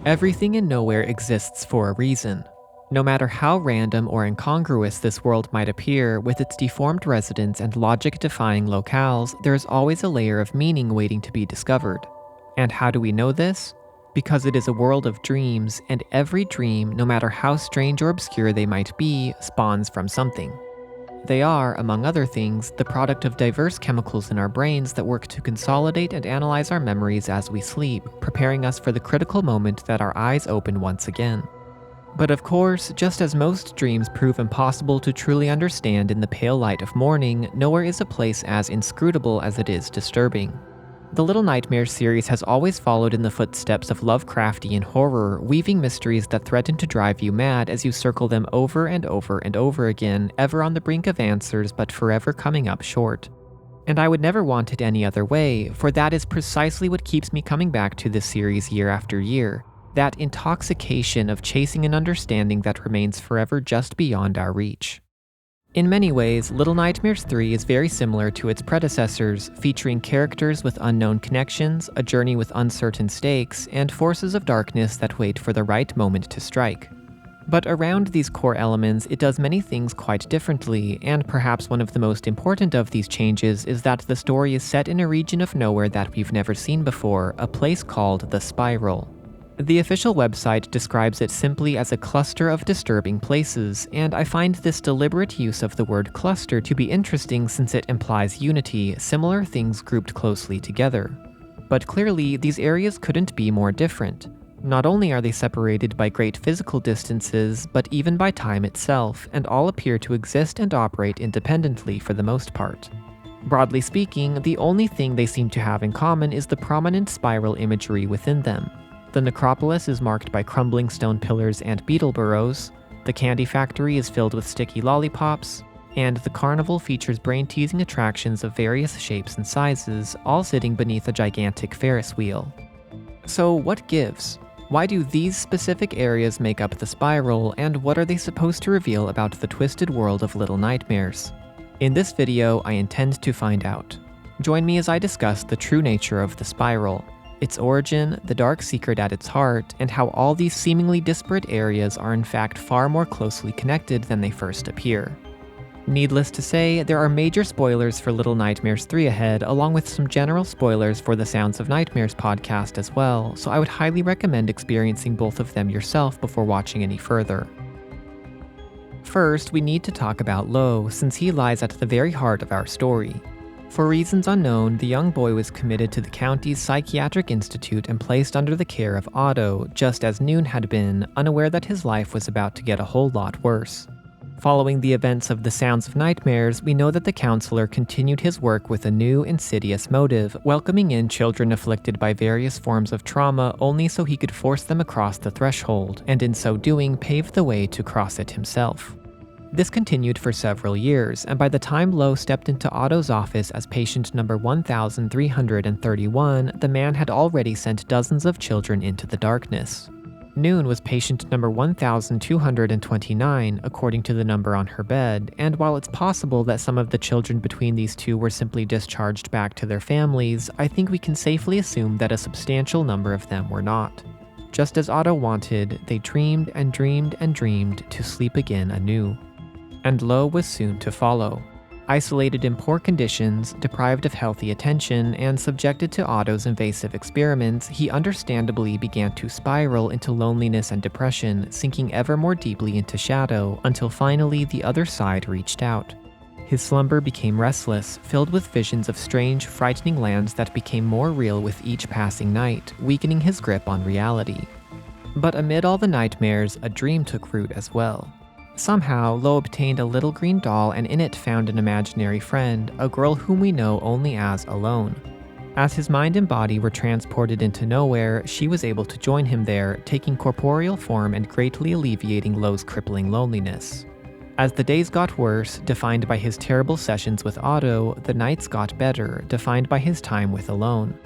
Everything in nowhere exists for a reason. No matter how random or incongruous this world might appear, with its deformed residents and logic-defying locales, there is always a layer of meaning waiting to be discovered. And how do we know this? Because it is a world of dreams, and every dream, no matter how strange or obscure they might be, spawns from something. They are, among other things, the product of diverse chemicals in our brains that work to consolidate and analyze our memories as we sleep, preparing us for the critical moment that our eyes open once again. But of course, just as most dreams prove impossible to truly understand in the pale light of morning, nowhere is a place as inscrutable as it is disturbing. The Little Nightmares series has always followed in the footsteps of Lovecraftian horror, weaving mysteries that threaten to drive you mad as you circle them over and over and over again, ever on the brink of answers but forever coming up short. And I would never want it any other way, for that is precisely what keeps me coming back to this series year after year. That intoxication of chasing an understanding that remains forever just beyond our reach. In many ways, Little Nightmares 3 is very similar to its predecessors, featuring characters with unknown connections, a journey with uncertain stakes, and forces of darkness that wait for the right moment to strike. But around these core elements, it does many things quite differently, and perhaps one of the most important of these changes is that the story is set in a region of nowhere that we've never seen before, a place called the Spiral. The official website describes it simply as a cluster of disturbing places, and I find this deliberate use of the word cluster to be interesting since it implies unity, similar things grouped closely together. But clearly, these areas couldn't be more different. Not only are they separated by great physical distances, but even by time itself, and all appear to exist and operate independently for the most part. Broadly speaking, the only thing they seem to have in common is the prominent spiral imagery within them. The Necropolis is marked by crumbling stone pillars and beetle burrows, the candy factory is filled with sticky lollipops, and the carnival features brain-teasing attractions of various shapes and sizes, all sitting beneath a gigantic Ferris wheel. So what gives? Why do these specific areas make up the spiral, and what are they supposed to reveal about the twisted world of Little Nightmares? In this video, I intend to find out. Join me as I discuss the true nature of the spiral, its origin, the dark secret at its heart, and how all these seemingly disparate areas are in fact far more closely connected than they first appear. Needless to say, there are major spoilers for Little Nightmares 3 ahead, along with some general spoilers for the Sounds of Nightmares podcast as well, so I would highly recommend experiencing both of them yourself before watching any further. First, we need to talk about Lo, since he lies at the very heart of our story. For reasons unknown, the young boy was committed to the county's psychiatric institute and placed under the care of Otto, just as Noon had been, unaware that his life was about to get a whole lot worse. Following the events of the Sounds of Nightmares, we know that the counselor continued his work with a new, insidious motive, welcoming in children afflicted by various forms of trauma only so he could force them across the threshold, and in so doing pave the way to cross it himself. This continued for several years, and by the time Lo stepped into Otto's office as patient number 1331, the man had already sent dozens of children into the darkness. Noon was patient number 1229, according to the number on her bed, and while it's possible that some of the children between these two were simply discharged back to their families, I think we can safely assume that a substantial number of them were not. Just as Otto wanted, they dreamed and dreamed and dreamed to sleep again anew. And Lo was soon to follow. Isolated in poor conditions, deprived of healthy attention, and subjected to Otto's invasive experiments, he understandably began to spiral into loneliness and depression, sinking ever more deeply into shadow, until finally the other side reached out. His slumber became restless, filled with visions of strange, frightening lands that became more real with each passing night, weakening his grip on reality. But amid all the nightmares, a dream took root as well. Somehow, Lo obtained a little green doll and in it found an imaginary friend, a girl whom we know only as Alone. As his mind and body were transported into nowhere, she was able to join him there, taking corporeal form and greatly alleviating Lo's crippling loneliness. As the days got worse, defined by his terrible sessions with Otto, the nights got better, defined by his time with Alone.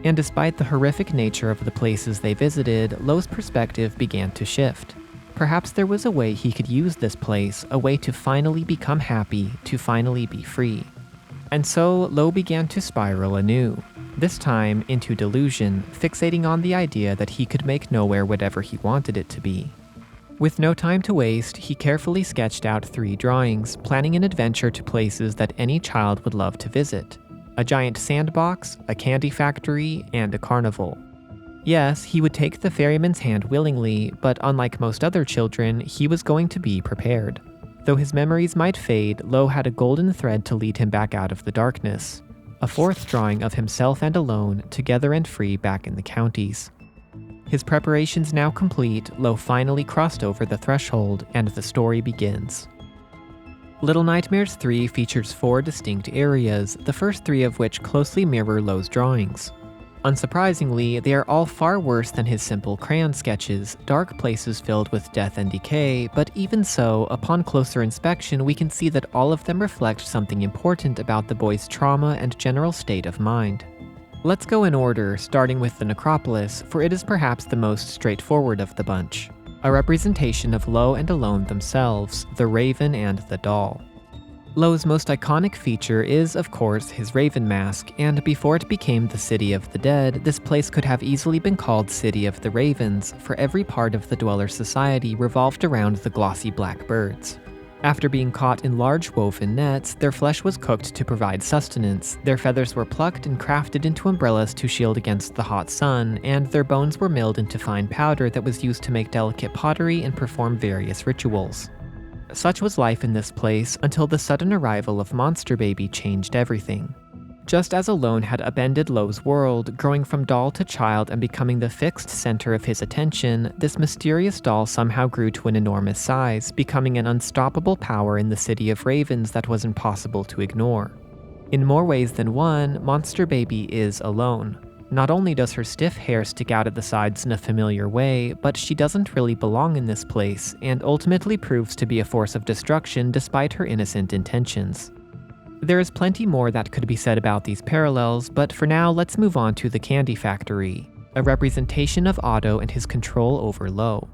And despite the horrific nature of the places they visited, Lo's perspective began to shift. Perhaps there was a way he could use this place, a way to finally become happy, to finally be free. And so, Lo began to spiral anew. this time into delusion, fixating on the idea that he could make nowhere whatever he wanted it to be. With no time to waste, he carefully sketched out 3 drawings, planning an adventure to places that any child would love to visit: a giant sandbox, a candy factory, and a carnival. Yes, he would take the ferryman's hand willingly, but unlike most other children, he was going to be prepared. Though his memories might fade, Lo had a golden thread to lead him back out of the darkness. A 4th drawing of himself and alone, together and free back in the counties. His preparations now complete, Lo finally crossed over the threshold, and the story begins. Little Nightmares 3 features 4 distinct areas, the first 3 of which closely mirror Lo's drawings. Unsurprisingly, they are all far worse than his simple crayon sketches, dark places filled with death and decay, but even so, upon closer inspection we can see that all of them reflect something important about the boy's trauma and general state of mind. Let's go in order, starting with the Necropolis, for it is perhaps the most straightforward of the bunch. A representation of Lo and Alone themselves, the Raven and the Doll. Lo's most iconic feature is, of course, his raven mask, and before it became the City of the Dead, this place could have easily been called City of the Ravens, for every part of the dweller society revolved around the glossy black birds. After being caught in large woven nets, their flesh was cooked to provide sustenance, their feathers were plucked and crafted into umbrellas to shield against the hot sun, and their bones were milled into fine powder that was used to make delicate pottery and perform various rituals. Such was life in this place until the sudden arrival of Monster Baby changed everything. Just as Alone had upended Lo's world, growing from doll to child and becoming the fixed center of his attention, this mysterious doll somehow grew to an enormous size, becoming an unstoppable power in the City of Ravens that was impossible to ignore. In more ways than one, Monster Baby is Alone. Not only does her stiff hair stick out at the sides in a familiar way, but she doesn't really belong in this place, and ultimately proves to be a force of destruction despite her innocent intentions. There is plenty more that could be said about these parallels, but for now let's move on to the Candy Factory, a representation of Otto and his control over Lo.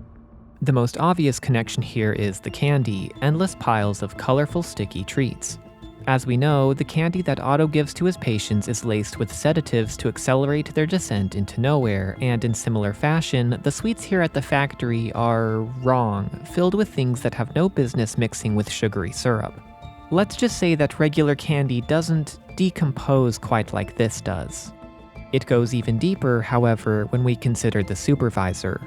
The most obvious connection here is the candy, endless piles of colorful sticky treats. As we know, the candy that Otto gives to his patients is laced with sedatives to accelerate their descent into nowhere, and in similar fashion, the sweets here at the factory are wrong, filled with things that have no business mixing with sugary syrup. Let's just say that regular candy doesn't decompose quite like this does. It goes even deeper, however, when we consider the supervisor.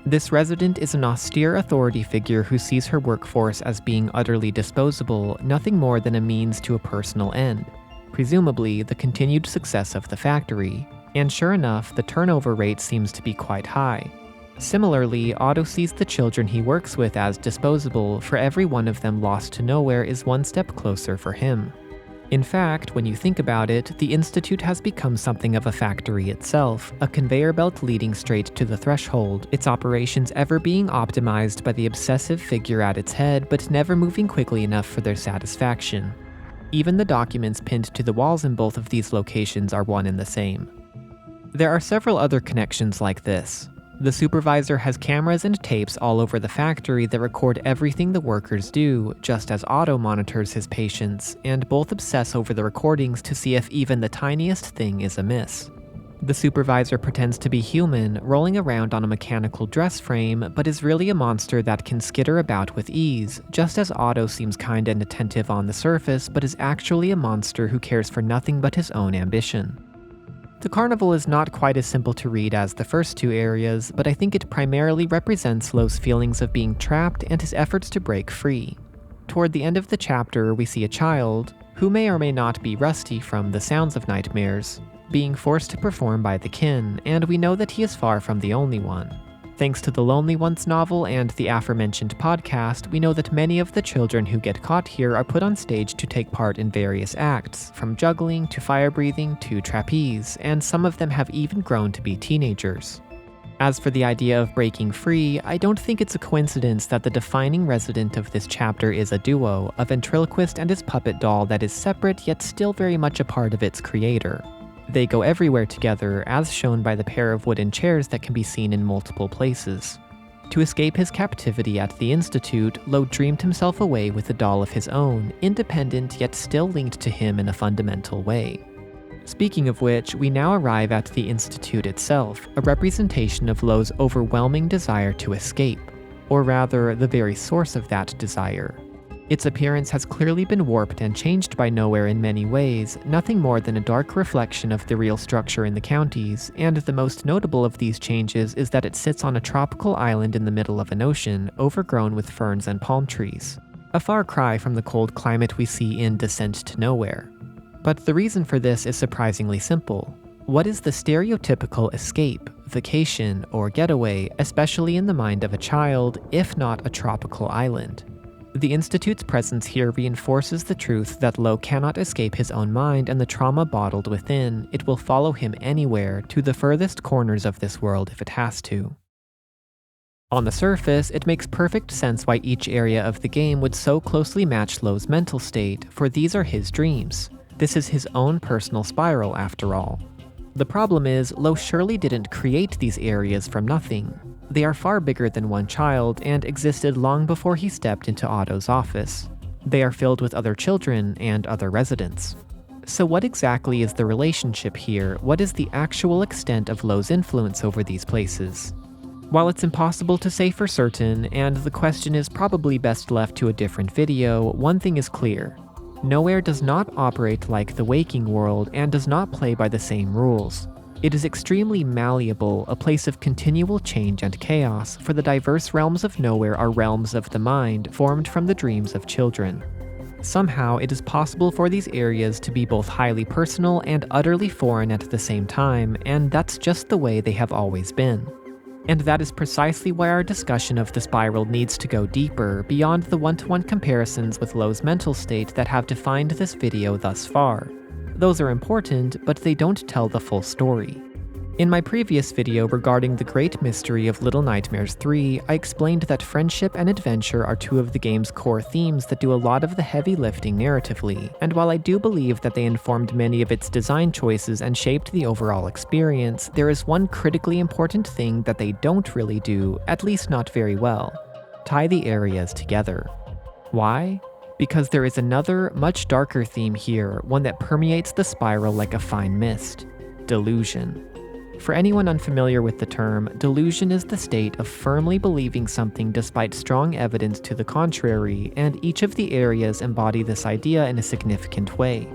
This resident is an austere authority figure who sees her workforce as being utterly disposable, nothing more than a means to a personal end, presumably the continued success of the factory, and sure enough, the turnover rate seems to be quite high. Similarly, Otto sees the children he works with as disposable, for every one of them lost to nowhere is one step closer for him. In fact, when you think about it, the Institute has become something of a factory itself, a conveyor belt leading straight to the threshold, its operations ever being optimized by the obsessive figure at its head, but never moving quickly enough for their satisfaction. Even the documents pinned to the walls in both of these locations are one and the same. There are several other connections like this. The supervisor has cameras and tapes all over the factory that record everything the workers do, just as Otto monitors his patients, and both obsess over the recordings to see if even the tiniest thing is amiss. The supervisor pretends to be human, rolling around on a mechanical dress frame, but is really a monster that can skitter about with ease, just as Otto seems kind and attentive on the surface, but is actually a monster who cares for nothing but his own ambition. The carnival is not quite as simple to read as the first 2 areas, but I think it primarily represents Lo's feelings of being trapped and his efforts to break free. Toward the end of the chapter, we see a child, who may or may not be rusty from the sounds of nightmares, being forced to perform by the kin, and we know that he is far from the only one. Thanks to the Lonely Ones novel and the aforementioned podcast, we know that many of the children who get caught here are put on stage to take part in various acts, from juggling to fire breathing to trapeze, and some of them have even grown to be teenagers. As for the idea of breaking free, I don't think it's a coincidence that the defining resident of this chapter is a duo, a ventriloquist and his puppet doll that is separate yet still very much a part of its creator. They go everywhere together, as shown by the pair of wooden chairs that can be seen in multiple places. To escape his captivity at the Institute, Lo dreamed himself away with a doll of his own, independent yet still linked to him in a fundamental way. Speaking of which, we now arrive at the Institute itself, a representation of Lo's overwhelming desire to escape, or rather, the very source of that desire. Its appearance has clearly been warped and changed by Nowhere in many ways, nothing more than a dark reflection of the real structure in the counties, and the most notable of these changes is that it sits on a tropical island in the middle of an ocean, overgrown with ferns and palm trees. A far cry from the cold climate we see in Descent to Nowhere. But the reason for this is surprisingly simple. What is the stereotypical escape, vacation, or getaway, especially in the mind of a child, if not a tropical island? The Institute's presence here reinforces the truth that Lo cannot escape his own mind and the trauma bottled within. It will follow him anywhere, to the furthest corners of this world if it has to. On the surface, it makes perfect sense why each area of the game would so closely match Lo's mental state, for these are his dreams. This is his own personal spiral, after all. The problem is, Lo surely didn't create these areas from nothing. They are far bigger than one child and existed long before he stepped into Otto's office. They are filled with other children and other residents. So what exactly is the relationship here? What is the actual extent of Lo's influence over these places? While it's impossible to say for certain, and the question is probably best left to a different video, one thing is clear. Nowhere does not operate like the waking world and does not play by the same rules. It is extremely malleable, a place of continual change and chaos, for the diverse realms of Nowhere are realms of the mind, formed from the dreams of children. Somehow, it is possible for these areas to be both highly personal and utterly foreign at the same time, and that's just the way they have always been. And that is precisely why our discussion of the spiral needs to go deeper, beyond the one-to-one comparisons with Lo's mental state that have defined this video thus far. Those are important, but they don't tell the full story. In my previous video regarding the great mystery of Little Nightmares 3, I explained that friendship and adventure are two of the game's core themes that do a lot of the heavy lifting narratively, and while I do believe that they informed many of its design choices and shaped the overall experience, there is one critically important thing that they don't really do, at least not very well: tie the areas together. Why? Because there is another, much darker theme here, one that permeates the spiral like a fine mist: delusion. For anyone unfamiliar with the term, delusion is the state of firmly believing something despite strong evidence to the contrary, and each of the areas embody this idea in a significant way.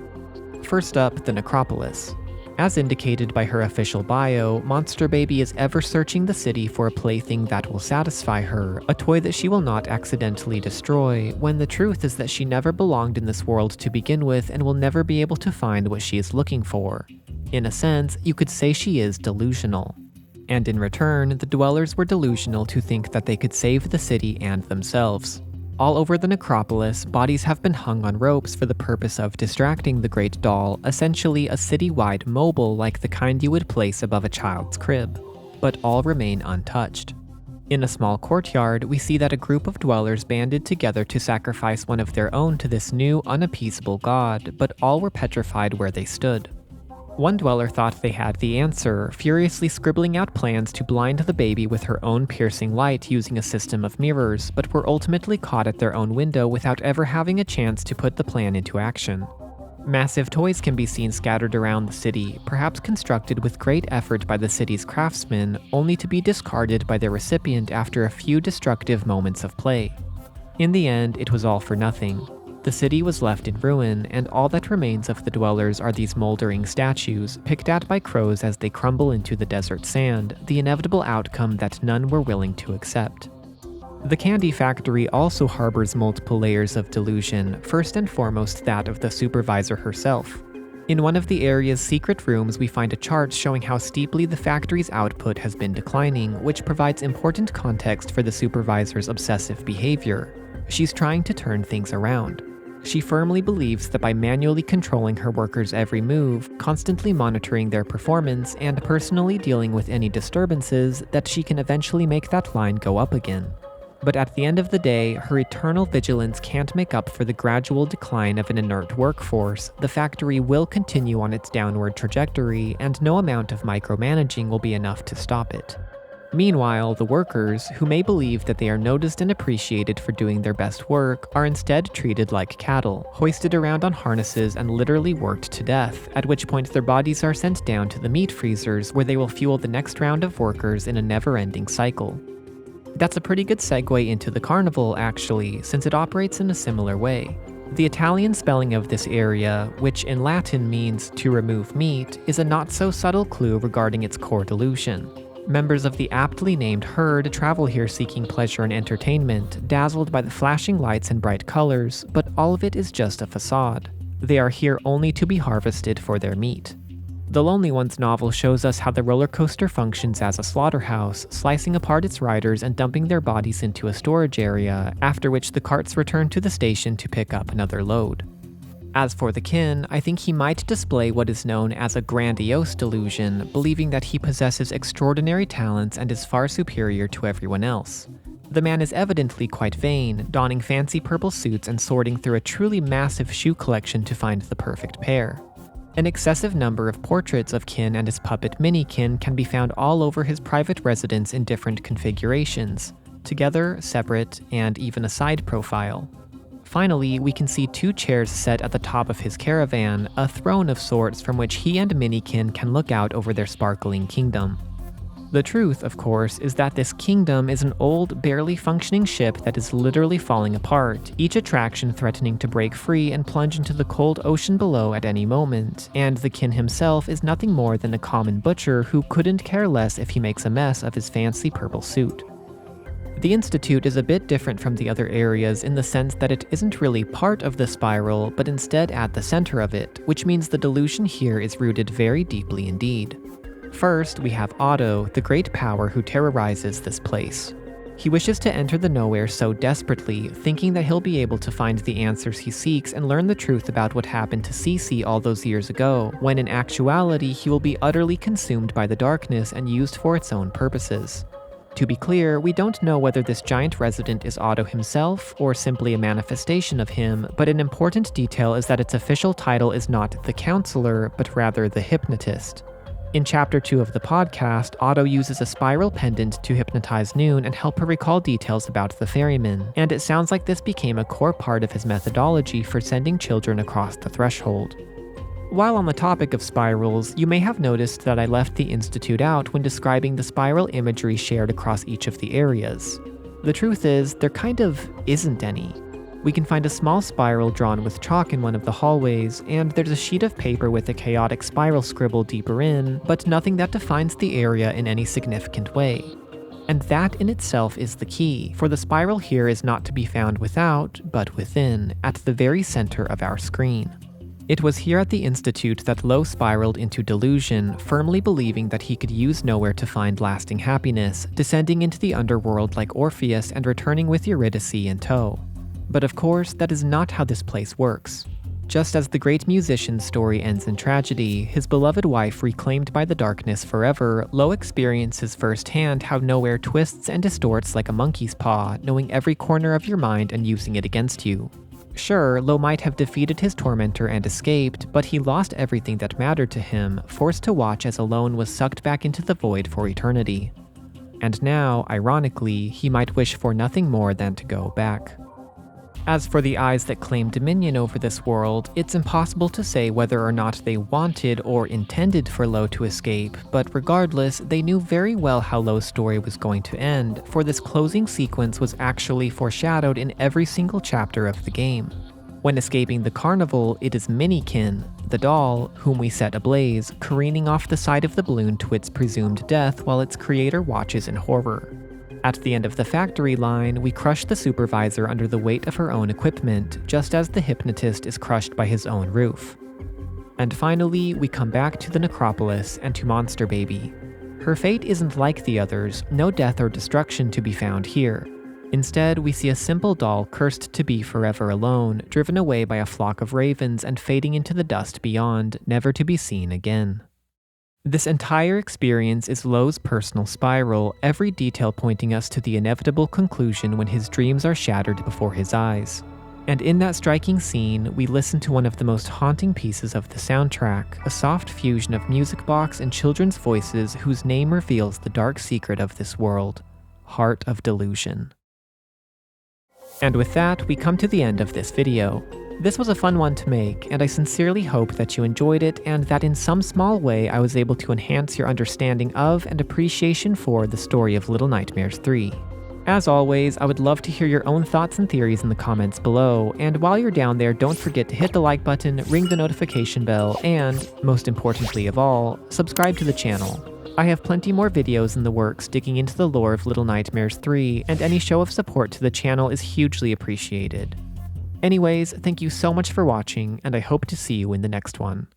First up, the Necropolis. As indicated by her official bio, Monster Baby is ever searching the city for a plaything that will satisfy her, a toy that she will not accidentally destroy, when the truth is that she never belonged in this world to begin with and will never be able to find what she is looking for. In a sense, you could say she is delusional. And in return, the dwellers were delusional to think that they could save the city and themselves. All over the Necropolis, bodies have been hung on ropes for the purpose of distracting the Great Doll, essentially a city-wide mobile like the kind you would place above a child's crib. But all remain untouched. In a small courtyard, we see that a group of dwellers banded together to sacrifice one of their own to this new, unappeasable god, but all were petrified where they stood. One dweller thought they had the answer, furiously scribbling out plans to blind the baby with her own piercing light using a system of mirrors, but were ultimately caught at their own window without ever having a chance to put the plan into action. Massive toys can be seen scattered around the city, perhaps constructed with great effort by the city's craftsmen, only to be discarded by their recipient after a few destructive moments of play. In the end, it was all for nothing. The city was left in ruin, and all that remains of the dwellers are these moldering statues, picked at by crows as they crumble into the desert sand, the inevitable outcome that none were willing to accept. The Candy Factory also harbors multiple layers of delusion, first and foremost that of the supervisor herself. In one of the area's secret rooms, we find a chart showing how steeply the factory's output has been declining, which provides important context for the supervisor's obsessive behavior. She's trying to turn things around. She firmly believes that by manually controlling her workers' every move, constantly monitoring their performance, and personally dealing with any disturbances, that she can eventually make that line go up again. But at the end of the day, her eternal vigilance can't make up for the gradual decline of an inert workforce. The factory will continue on its downward trajectory, and no amount of micromanaging will be enough to stop it. Meanwhile, the workers, who may believe that they are noticed and appreciated for doing their best work, are instead treated like cattle, hoisted around on harnesses and literally worked to death, at which point their bodies are sent down to the meat freezers where they will fuel the next round of workers in a never-ending cycle. That's a pretty good segue into the Carnevale, actually, since it operates in a similar way. The Italian spelling of this area, which in Latin means to remove meat, is a not-so-subtle clue regarding its core delusion. Members of the aptly named herd travel here seeking pleasure and entertainment, dazzled by the flashing lights and bright colors, but all of it is just a facade. They are here only to be harvested for their meat. The Lonely Ones novel shows us how the roller coaster functions as a slaughterhouse, slicing apart its riders and dumping their bodies into a storage area, after which the carts return to the station to pick up another load. As for the kin, I think he might display what is known as a grandiose delusion, believing that he possesses extraordinary talents and is far superior to everyone else. The man is evidently quite vain, donning fancy purple suits and sorting through a truly massive shoe collection to find the perfect pair. An excessive number of portraits of Kin and his puppet Mini-Kin can be found all over his private residence in different configurations, together, separate, and even a side profile. Finally, we can see 2 chairs set at the top of his caravan, a throne of sorts from which he and Mini-Kin can look out over their sparkling kingdom. The truth, of course, is that this kingdom is an old, barely functioning ship that is literally falling apart, each attraction threatening to break free and plunge into the cold ocean below at any moment, and the Kin himself is nothing more than a common butcher who couldn't care less if he makes a mess of his fancy purple suit. The Institute is a bit different from the other areas in the sense that it isn't really part of the spiral, but instead at the center of it, which means the delusion here is rooted very deeply indeed. First, we have Otto, the great power who terrorizes this place. He wishes to enter the nowhere so desperately, thinking that he'll be able to find the answers he seeks and learn the truth about what happened to Cece all those years ago, when in actuality he will be utterly consumed by the darkness and used for its own purposes. To be clear, we don't know whether this giant resident is Otto himself or simply a manifestation of him, but an important detail is that its official title is not the Counselor, but rather the Hypnotist. In Chapter 2 of the podcast, Otto uses a spiral pendant to hypnotize Noon and help her recall details about the ferryman, and it sounds like this became a core part of his methodology for sending children across the threshold. While on the topic of spirals, you may have noticed that I left the Institute out when describing the spiral imagery shared across each of the areas. The truth is, there kind of isn't any. We can find a small spiral drawn with chalk in one of the hallways, and there's a sheet of paper with a chaotic spiral scribble deeper in, but nothing that defines the area in any significant way. And that in itself is the key, for the spiral here is not to be found without, but within, at the very center of our screen. It was here at the Institute that Lo spiraled into delusion, firmly believing that he could use nowhere to find lasting happiness, descending into the underworld like Orpheus and returning with Eurydice in tow. But of course, that is not how this place works. Just as the great musician's story ends in tragedy, his beloved wife reclaimed by the darkness forever, Lo experiences firsthand how nowhere twists and distorts like a monkey's paw, knowing every corner of your mind and using it against you. Sure, Lo might have defeated his tormentor and escaped, but he lost everything that mattered to him, forced to watch as Alone was sucked back into the void for eternity. And now, ironically, he might wish for nothing more than to go back. As for the eyes that claim dominion over this world, it's impossible to say whether or not they wanted or intended for Lo to escape, but regardless, they knew very well how Lo's story was going to end, for this closing sequence was actually foreshadowed in every single chapter of the game. When escaping the Carnevale, it is Mini-Kin, the doll, whom we set ablaze, careening off the side of the balloon to its presumed death while its creator watches in horror. At the end of the factory line, we crush the supervisor under the weight of her own equipment, just as the hypnotist is crushed by his own roof. And finally, we come back to the Necropolis and to Monster Baby. Her fate isn't like the others, no death or destruction to be found here. Instead, we see a simple doll cursed to be forever alone, driven away by a flock of ravens and fading into the dust beyond, never to be seen again. This entire experience is Lo's personal spiral, every detail pointing us to the inevitable conclusion when his dreams are shattered before his eyes. And in that striking scene, we listen to one of the most haunting pieces of the soundtrack, a soft fusion of music box and children's voices whose name reveals the dark secret of this world, Heart of Delusion. And with that, we come to the end of this video. This was a fun one to make, and I sincerely hope that you enjoyed it and that in some small way I was able to enhance your understanding of and appreciation for the story of Little Nightmares 3. As always, I would love to hear your own thoughts and theories in the comments below, and while you're down there, don't forget to hit the like button, ring the notification bell, and, most importantly of all, subscribe to the channel. I have plenty more videos in the works digging into the lore of Little Nightmares 3, and any show of support to the channel is hugely appreciated. Anyways, thank you so much for watching, and I hope to see you in the next one.